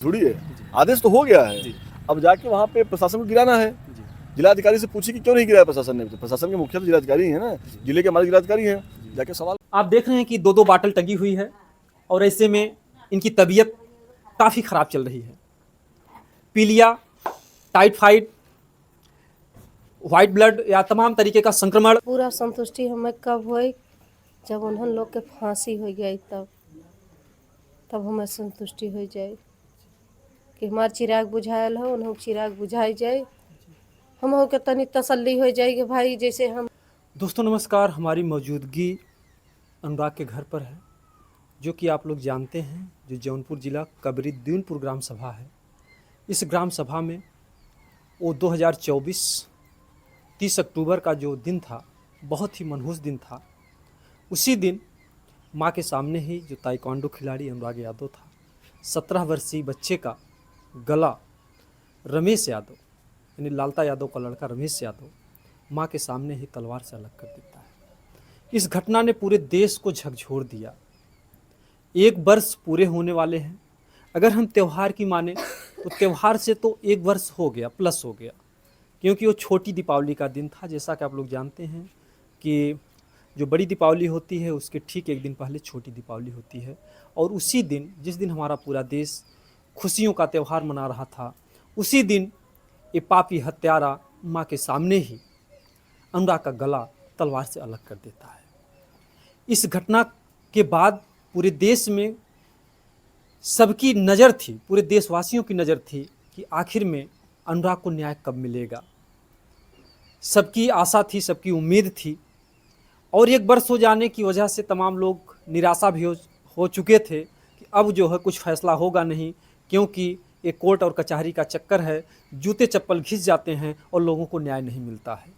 थोड़ी है। आदेश तो हो गया है, अब जाके वहाँ पे प्रशासन को गिराना है। जिलाधिकारी से पूछिए कि क्यों नहीं गिराया प्रशासन ने, तो प्रशासन के मुखिया तो जिलाधिकारी है ना, जिले के हमारे जिलाधिकारी हैं, जाके सवाल। आप देख रहे हैं कि दो दो बाटल टंगी हुई है और ऐसे में इनकी तबीयत काफ़ी ख़राब चल रही है। पीलिया, टाइफाइड, व्हाइट ब्लड या तमाम तरीके का संक्रमण। पूरा संतुष्टि हमें कब हुई, जब उन्हन लोग के फांसी हो गई, तब हमें संतुष्टि हो जाए कि हमार चिराग बुझायल हो, उन्हों चिराग बुझाई जाए, हम के तनी तसल्ली हो जाए कि भाई जैसे हम। दोस्तों नमस्कार, हमारी मौजूदगी अनुराग के घर पर है, जो कि आप लोग जानते हैं, जो जौनपुर ज़िला कबरी दीनपुर ग्राम सभा है। इस ग्राम सभा में वो 2024 30 अक्टूबर का जो दिन था, बहुत ही मनहूस दिन था। उसी दिन माँ के सामने ही जो ताइक्वांडो खिलाड़ी अनुराग यादव था, 17 वर्षीय बच्चे का गला रमेश यादव यानी लालता यादव का लड़का रमेश यादव माँ के सामने ही तलवार से अलग कर देता है। इस घटना ने पूरे देश को झकझोर दिया। 1 वर्ष पूरे होने वाले हैं। अगर हम त्यौहार की माने तो त्यौहार से तो 1 वर्ष हो गया, प्लस हो गया, क्योंकि वो छोटी दीपावली का दिन था। जैसा कि आप लोग जानते हैं कि जो बड़ी दीपावली होती है उसके ठीक 1 दिन पहले छोटी दीपावली होती है, और उसी दिन जिस दिन हमारा पूरा देश खुशियों का त्यौहार मना रहा था, उसी दिन ये पापी हत्यारा माँ के सामने ही अनुराग का गला तलवार से अलग कर देता है। इस घटना के बाद पूरे देश में सबकी नज़र थी, पूरे देशवासियों की नज़र थी कि आखिर में अनुराग को न्याय कब मिलेगा। सबकी आशा थी, सबकी उम्मीद थी, और 1 वर्ष हो जाने की वजह से तमाम लोग निराशा भी हो चुके थे कि अब जो है कुछ फैसला होगा नहीं, क्योंकि ये कोर्ट और कचहरी का चक्कर है, जूते चप्पल घिस जाते हैं और लोगों को न्याय नहीं मिलता है।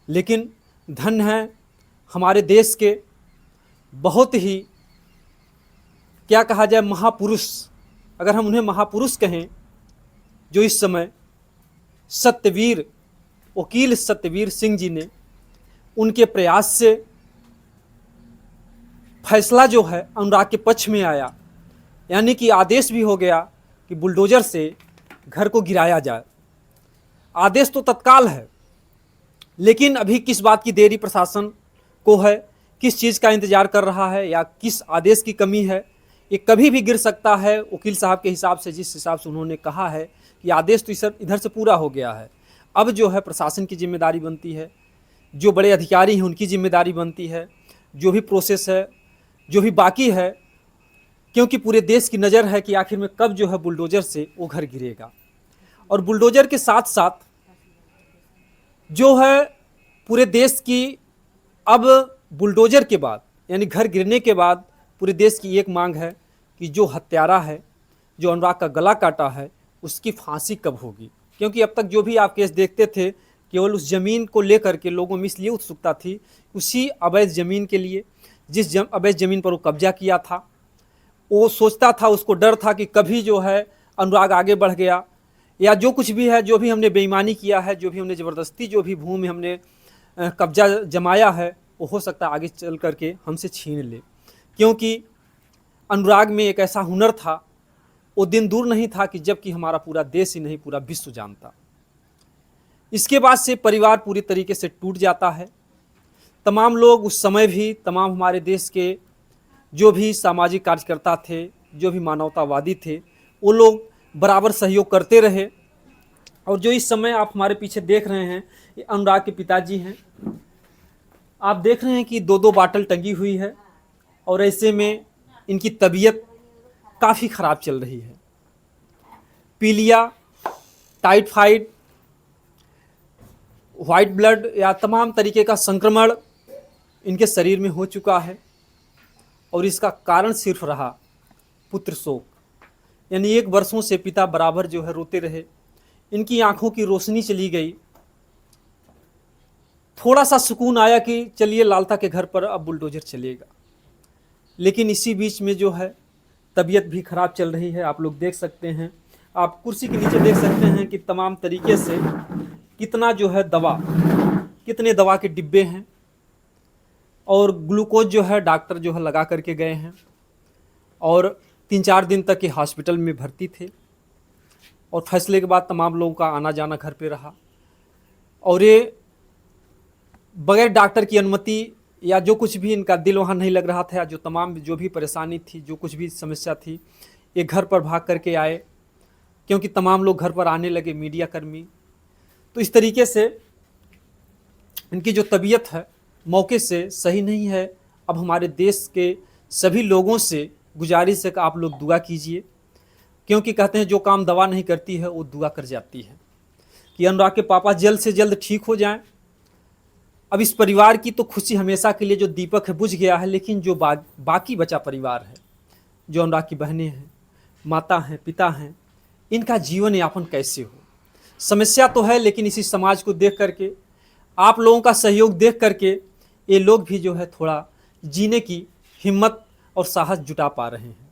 लेकिन धन्य है हमारे देश के बहुत ही, क्या कहा जाए, महापुरुष, अगर हम उन्हें महापुरुष कहें, जो इस समय सत्यवीर वकील सत्यवीर सिंह जी ने, उनके प्रयास से फैसला जो है अनुराग के पक्ष में आया, यानी कि आदेश भी हो गया कि बुलडोजर से घर को गिराया जाए। आदेश तो तत्काल है, लेकिन अभी किस बात की देरी प्रशासन को है, किस चीज़ का इंतज़ार कर रहा है, या किस आदेश की कमी है, ये कभी भी गिर सकता है। वकील साहब के हिसाब से, जिस हिसाब से उन्होंने कहा है कि आदेश तो इधर से पूरा हो गया है, अब जो है प्रशासन की जिम्मेदारी बनती है, जो बड़े अधिकारी हैं उनकी जिम्मेदारी बनती है, जो भी प्रोसेस है, जो भी बाकी है, क्योंकि पूरे देश की नज़र है कि आखिर में कब जो है बुलडोजर से वो घर गिरेगा। और बुलडोजर के साथ साथ जो है पूरे देश की, अब बुलडोजर के बाद यानी घर गिरने के बाद पूरे देश की एक मांग है कि जो हत्यारा है, जो अनुराग का गला काटा है, उसकी फांसी कब होगी। क्योंकि अब तक जो भी आप केस देखते थे, केवल उस ज़मीन को लेकर के लोगों में इसलिए उत्सुकता थी, उसी अवैध ज़मीन के लिए, जिस अवैध ज़मीन पर वो कब्जा किया था, वो सोचता था, उसको डर था कि कभी जो है अनुराग आगे बढ़ गया, या जो कुछ भी है, जो भी हमने बेईमानी किया है, जो भी हमने ज़बरदस्ती जो भी भूमि हमने कब्जा जमाया है, वो हो सकता है आगे चल करके हमसे छीन ले। क्योंकि अनुराग में एक ऐसा हुनर था, वो दिन दूर नहीं था कि जबकि हमारा पूरा देश ही नहीं, पूरा विश्व जानता। इसके बाद से परिवार पूरी तरीके से टूट जाता है। तमाम लोग उस समय भी, तमाम हमारे देश के जो भी सामाजिक कार्यकर्ता थे, जो भी मानवतावादी थे, वो लोग बराबर सहयोग करते रहे। और जो इस समय आप हमारे पीछे देख रहे हैं, ये अनुराग के पिताजी हैं। आप देख रहे हैं कि 2-2 बाटल टंगी हुई है, और ऐसे में इनकी तबीयत काफ़ी ख़राब चल रही है। पीलिया, टाइफाइड, व्हाइट ब्लड या तमाम तरीके का संक्रमण इनके शरीर में हो चुका है, और इसका कारण सिर्फ रहा पुत्र शोक। यानी 1 वर्षों से पिता बराबर जो है रोते रहे, इनकी आंखों की रोशनी चली गई। थोड़ा सा सुकून आया कि चलिए लालता के घर पर अब बुलडोजर चलेगा, लेकिन इसी बीच में जो है तबीयत भी ख़राब चल रही है। आप लोग देख सकते हैं, आप कुर्सी के नीचे देख सकते हैं कि तमाम तरीके से कितना जो है दवा, कितने दवा के डिब्बे हैं, और ग्लूकोज जो है डॉक्टर जो है लगा करके गए हैं, और 3-4 दिन तक ये हॉस्पिटल में भर्ती थे। और फैसले के बाद तमाम लोगों का आना जाना घर पे रहा। और ये बगैर डॉक्टर की अनुमति या जो कुछ भी इनका दिल वहाँ नहीं लग रहा था, जो तमाम जो भी परेशानी थी, जो कुछ भी समस्या थी, ये घर पर भाग करके आए, क्योंकि तमाम लोग घर पर आने लगे, मीडिया कर्मी। तो इस तरीके से इनकी जो तबीयत है मौके से सही नहीं है। अब हमारे देश के सभी लोगों से गुजारिश है कि आप लोग दुआ कीजिए, क्योंकि कहते हैं जो काम दवा नहीं करती है वो दुआ कर जाती है, कि अनुराग के पापा जल्द से जल्द ठीक हो जाएं। अब इस परिवार की तो खुशी हमेशा के लिए जो दीपक है बुझ गया है, लेकिन जो बाकी बचा परिवार है, जो अनुराग की बहनें हैं, माता हैं, पिता हैं, इनका जीवन यापन कैसे हो। समस्या तो है, लेकिन इसी समाज को देख करके, आप लोगों का सहयोग देख करके ये लोग भी जो है थोड़ा जीने की हिम्मत और साहस जुटा पा रहे हैं।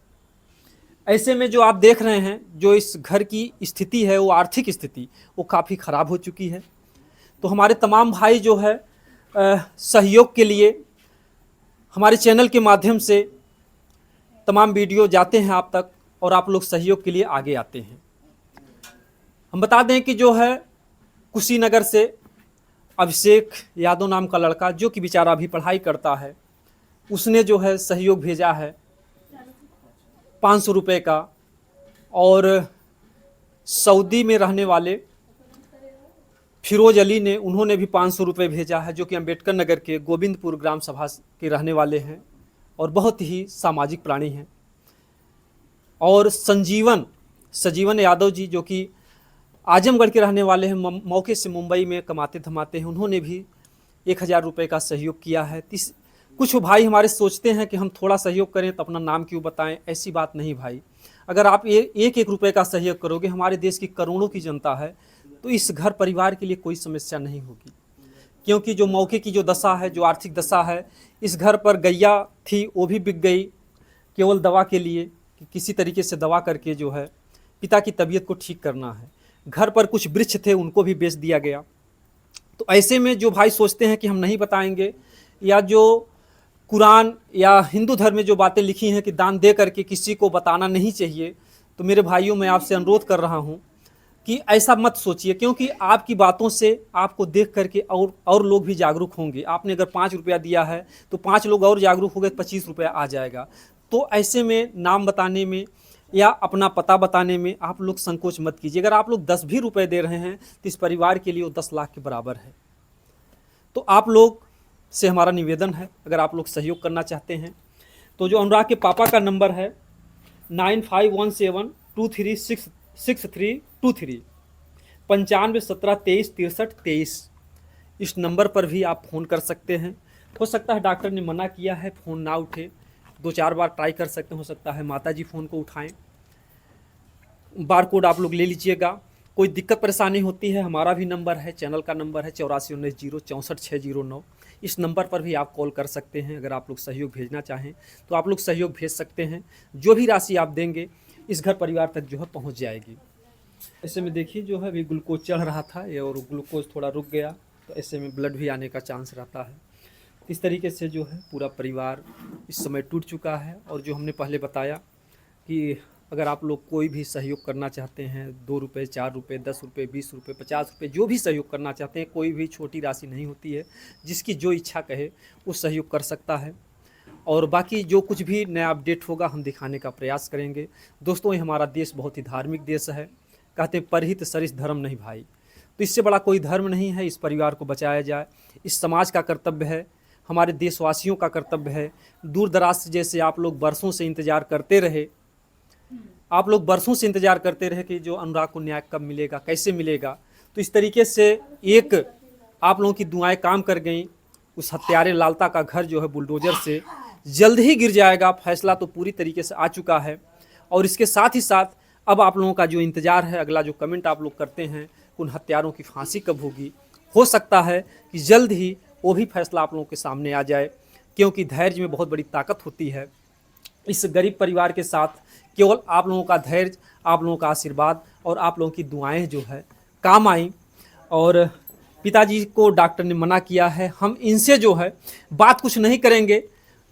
ऐसे में जो आप देख रहे हैं, जो इस घर की स्थिति है, वो आर्थिक स्थिति वो काफ़ी ख़राब हो चुकी है। तो हमारे तमाम भाई जो है सहयोग के लिए हमारे चैनल के माध्यम से तमाम वीडियो जाते हैं आप तक, और आप लोग सहयोग के लिए आगे आते हैं। हम बता दें कि जो है कुशीनगर से अभिषेक यादव नाम का लड़का, जो कि बेचारा अभी पढ़ाई करता है, उसने जो है सहयोग भेजा है 500 रुपये का। और सऊदी में रहने वाले फिरोज अली ने, उन्होंने भी 500 रुपये भेजा है, जो कि अम्बेडकर नगर के गोविंदपुर ग्राम सभा के रहने वाले हैं और बहुत ही सामाजिक प्राणी हैं। और सजीवन यादव जी, जो कि आजमगढ़ के रहने वाले हैं, मौके से मुंबई में कमाते धमाते हैं, उन्होंने भी 1000 रुपये का सहयोग किया है। कुछ भाई हमारे सोचते हैं कि हम थोड़ा सहयोग करें तो अपना नाम क्यों बताएं। ऐसी बात नहीं भाई, अगर आप एक रुपये का सहयोग करोगे, हमारे देश की करोड़ों की जनता है, तो इस घर परिवार के लिए कोई समस्या नहीं होगी। क्योंकि जो मौके की जो दशा है, जो आर्थिक दशा है, इस घर पर गैया थी वो भी बिक गई केवल दवा के लिए, कि किसी तरीके से दवा करके जो है पिता की तबीयत को ठीक करना है। घर पर कुछ वृक्ष थे, उनको भी बेच दिया गया। तो ऐसे में जो भाई सोचते हैं कि हम नहीं बताएंगे, या जो कुरान या हिंदू धर्म में जो बातें लिखी हैं कि दान दे करके किसी को बताना नहीं चाहिए, तो मेरे भाइयों मैं आपसे अनुरोध कर रहा हूं कि ऐसा मत सोचिए, क्योंकि आपकी बातों से आपको देख करके और लोग भी जागरूक होंगे। आपने अगर 5 रुपया दिया है तो 5 लोग और जागरूक हो गए, 25 रुपया आ जाएगा। तो ऐसे में नाम बताने में या अपना पता बताने में आप लोग संकोच मत कीजिए। अगर आप लोग 10 भी रुपये दे रहे हैं तो इस परिवार के लिए वो 10 लाख के बराबर है। तो आप लोग से हमारा निवेदन है, अगर आप लोग सहयोग करना चाहते हैं तो जो अनुराग के पापा का नंबर है 9517236323 9517236323, इस नंबर पर भी आप फ़ोन कर सकते हैं। हो सकता है डॉक्टर ने मना किया है, फ़ोन ना उठे, 2-4 बार ट्राई कर सकते हैं, हो सकता है माताजी फ़ोन को उठाएं। बार कोड आप लोग ले लीजिएगा। कोई दिक्कत परेशानी होती है, हमारा भी नंबर है, चैनल का नंबर है 8419064609। इस नंबर पर भी आप कॉल कर सकते हैं। अगर आप लोग सहयोग भेजना चाहें तो आप लोग सहयोग भेज सकते हैं। जो भी राशि आप देंगे इस घर परिवार तक जो है पहुंच जाएगी। ऐसे में देखिए जो है अभी ग्लूकोज चढ़ रहा था और ग्लूकोज थोड़ा रुक गया, तो ऐसे में ब्लड भी आने का चांस रहता है। इस तरीके से जो है पूरा परिवार इस समय टूट चुका है। और जो हमने पहले बताया कि अगर आप लोग कोई भी सहयोग करना चाहते हैं, 2 रुपये, 4 रुपये, 10 रुपये, 20 रुपये, 50 रुपये, जो भी सहयोग करना चाहते हैं, कोई भी छोटी राशि नहीं होती है। जिसकी जो इच्छा कहे वो सहयोग कर सकता है। और बाकी जो कुछ भी नया अपडेट होगा हम दिखाने का प्रयास करेंगे। दोस्तों, ये हमारा देश बहुत ही धार्मिक देश है। कहते हैं परहित सरिस धर्म नहीं भाई, तो इससे बड़ा कोई धर्म नहीं है। इस परिवार को बचाया जाए, इस समाज का कर्तव्य है, हमारे देशवासियों का कर्तव्य है। दूर दराज से जैसे आप लोग बरसों से इंतज़ार करते रहे, कि जो अनुराग को न्याय कब मिलेगा, कैसे मिलेगा, तो इस तरीके से एक आप लोगों की दुआएं काम कर गई। उस हत्यारे लालता का घर जो है बुलडोजर से जल्द ही गिर जाएगा। फैसला तो पूरी तरीके से आ चुका है। और इसके साथ ही साथ अब आप लोगों का जो इंतज़ार है, अगला जो कमेंट आप लोग करते हैं उन हत्यारों की फांसी कब होगी, हो सकता है कि जल्द ही वो भी फैसला आप लोगों के सामने आ जाए। क्योंकि धैर्य में बहुत बड़ी ताकत होती है। इस गरीब परिवार के साथ केवल आप लोगों का धैर्य, आप लोगों का आशीर्वाद और आप लोगों की दुआएं जो है काम आई। और पिताजी को डॉक्टर ने मना किया है, हम इनसे जो है बात कुछ नहीं करेंगे।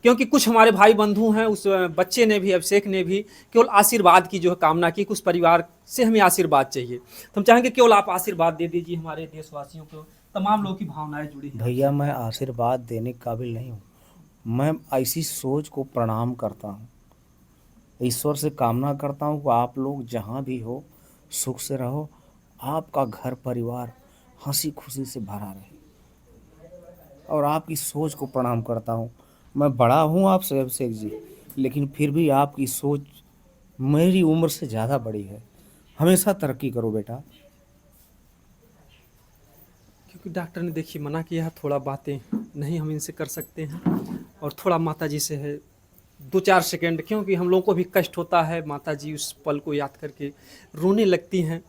क्योंकि कुछ हमारे भाई बंधु हैं, उस बच्चे ने भी, अभिषेक ने भी केवल आशीर्वाद की जो है कामना की, कुछ परिवार से हमें आशीर्वाद चाहिए। तो हम चाहेंगे केवल आप आशीर्वाद दे दीजिए हमारे देशवासियों को, तमाम लोगों की भावनाएं जुड़ी हैं। भैया मैं आशीर्वाद देने के काबिल नहीं हूँ, मैं ऐसी सोच को प्रणाम करता हूँ। ईश्वर से कामना करता हूँ कि आप लोग जहाँ भी हो सुख से रहो, आपका घर परिवार हंसी खुशी से भरा रहे, और आपकी सोच को प्रणाम करता हूँ। मैं बड़ा हूँ आपसे अभिषेक जी, लेकिन फिर भी आपकी सोच मेरी उम्र से ज़्यादा बड़ी है। हमेशा तरक्की करो बेटा। क्योंकि डॉक्टर ने देखिए मना किया है, थोड़ा बातें नहीं हम इनसे कर सकते हैं, और थोड़ा माता जी से है 2-4 सेकंड, क्योंकि हम लोगों को भी कष्ट होता है, माता जी उस पल को याद करके रोने लगती हैं,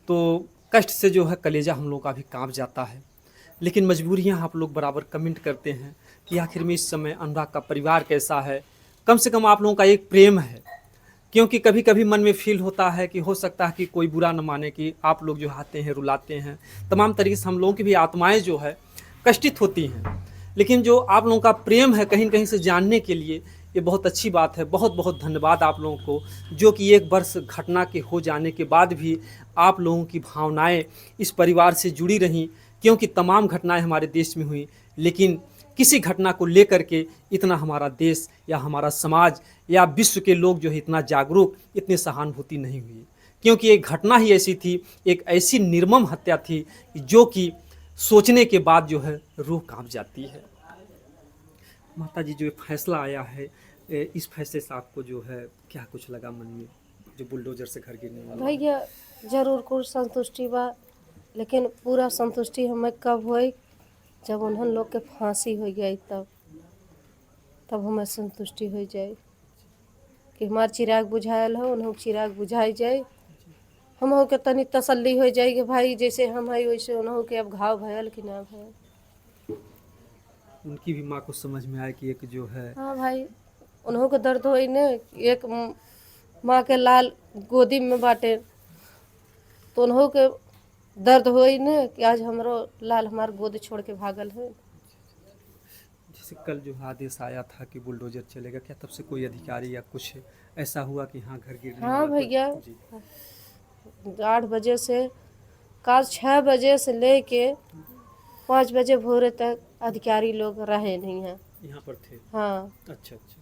तो कष्ट से जो है कलेजा हम लोग का भी कांप जाता है। लेकिन मजबूरियां आप लोग बराबर कमेंट करते हैं कि आखिर में इस समय अनुराग का परिवार कैसा है, कम से कम आप लोगों का एक प्रेम है। क्योंकि कभी कभी मन में फील होता है कि हो सकता है कि कोई बुरा न माने कि आप लोग जो आते हैं रुलाते हैं, तमाम तरीके से हम लोगों की भी आत्माएं जो है कष्टित होती हैं, लेकिन जो आप लोगों का प्रेम है कहीं न कहीं से जानने के लिए ये बहुत अच्छी बात है। बहुत बहुत धन्यवाद आप लोगों को, जो कि 1 वर्ष घटना के हो जाने के बाद भी आप लोगों की भावनाएं इस परिवार से जुड़ी रहीं। क्योंकि तमाम घटनाएं हमारे देश में हुई, लेकिन किसी घटना को लेकर के इतना हमारा देश या हमारा समाज या विश्व के लोग जो है इतना जागरूक, इतनी सहानुभूति नहीं हुई। क्योंकि एक घटना ही ऐसी थी, एक ऐसी निर्मम हत्या थी जो कि सोचने के बाद जो है रूह कांप जाती है। माता जी, जो फैसला आया है, इस फैसले से आपको जो है क्या कुछ लगा मन में, जो बुलडोजर से घर गिरने वाला? भैया जरूर कुछ संतुष्टि बा, लेकिन पूरा संतुष्टि हमें कब होई जब उन्हन लोग के फांसी हो गई, तब हमें संतुष्टि हो जाए कि हमार चिराग बुझायल हो, उन्हों चिराग बुझाई जाए, हम के तनी तसल्ली हो जाए कि भाई जैसे हम है वैसे उन्हों के अब घाव भयल कि ना भयल। उनकी भी माँ को समझ में आया कि एक जो है, हाँ भाई, उन्हों के दर्द हो ने, एक माँ के लाल गोदी में बाटे, तो उन्हों के दर्द हो ने कि आज हमरो लाल हमार गोद छोड़ के भागल है। जैसे कल जो आदेश आया था कि बुलडोजर चलेगा, क्या तब से कोई अधिकारी या कुछ ऐसा हुआ कि हाँ घर गिरने हाँ वाला? भैया, जी। 8 बजे से काल 6 बजे से लेके 5 बजे भोरे तक अधिकारी लोग रहे नहीं हैं। यहाँ पर थे? हाँ अच्छा अच्छा,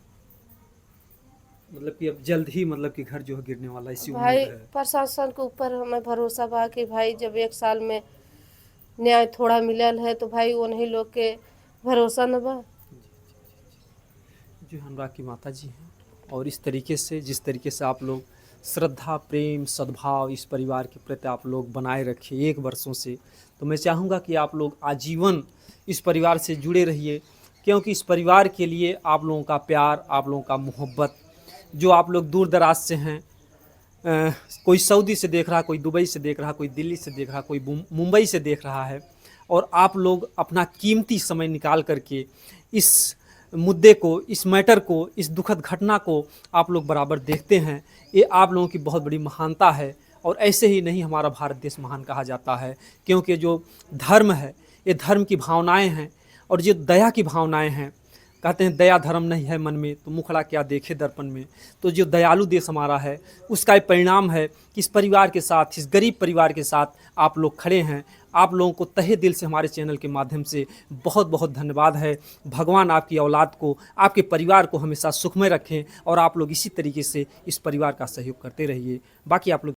मतलब कि अब जल्द ही मतलब कि घर जो है गिरने वाला, इसी भाई, उम्मीद है। प्रशासन के ऊपर हमें भरोसा बा कि भाई जब 1 साल में न्याय थोड़ा मिलल है तो भाई उन्हीं लोग के भरोसा न बा। जो अनुराग की माता जी हैं, और इस तरीके से जिस तरीके से आप लोग श्रद्धा, प्रेम, सद्भाव इस परिवार के प्रति आप लोग बनाए रखिए 1 वर्षों से, तो मैं चाहूँगा कि आप लोग आजीवन इस परिवार से जुड़े रहिए। क्योंकि इस परिवार के लिए आप लोगों का प्यार, आप लोगों का मोहब्बत, जो आप लोग दूर दराज से हैं, कोई सऊदी से देख रहा, कोई दुबई से देख रहा, कोई दिल्ली से देख रहा, कोई मुंबई से देख रहा है, और आप लोग अपना कीमती समय निकाल करके इस मुद्दे को, इस मैटर को, इस दुखद घटना को आप लोग बराबर देखते हैं, ये आप लोगों की बहुत बड़ी महानता है। और ऐसे ही नहीं हमारा भारत देश महान कहा जाता है, क्योंकि जो धर्म है, ये धर्म की भावनाएं हैं, और जो दया की भावनाएं हैं, कहते हैं दया धर्म नहीं है मन में तो मुखड़ा क्या देखे दर्पण में। तो जो दयालु देश हमारा है, उसका एक परिणाम है कि इस परिवार के साथ, इस गरीब परिवार के साथ आप लोग खड़े हैं। आप लोगों को तहे दिल से हमारे चैनल के माध्यम से बहुत बहुत धन्यवाद है। भगवान आपकी औलाद को, आपके परिवार को हमेशा सुखमय रखें, और आप लोग इसी तरीके से इस परिवार का सहयोग करते रहिए। बाकी आप लोग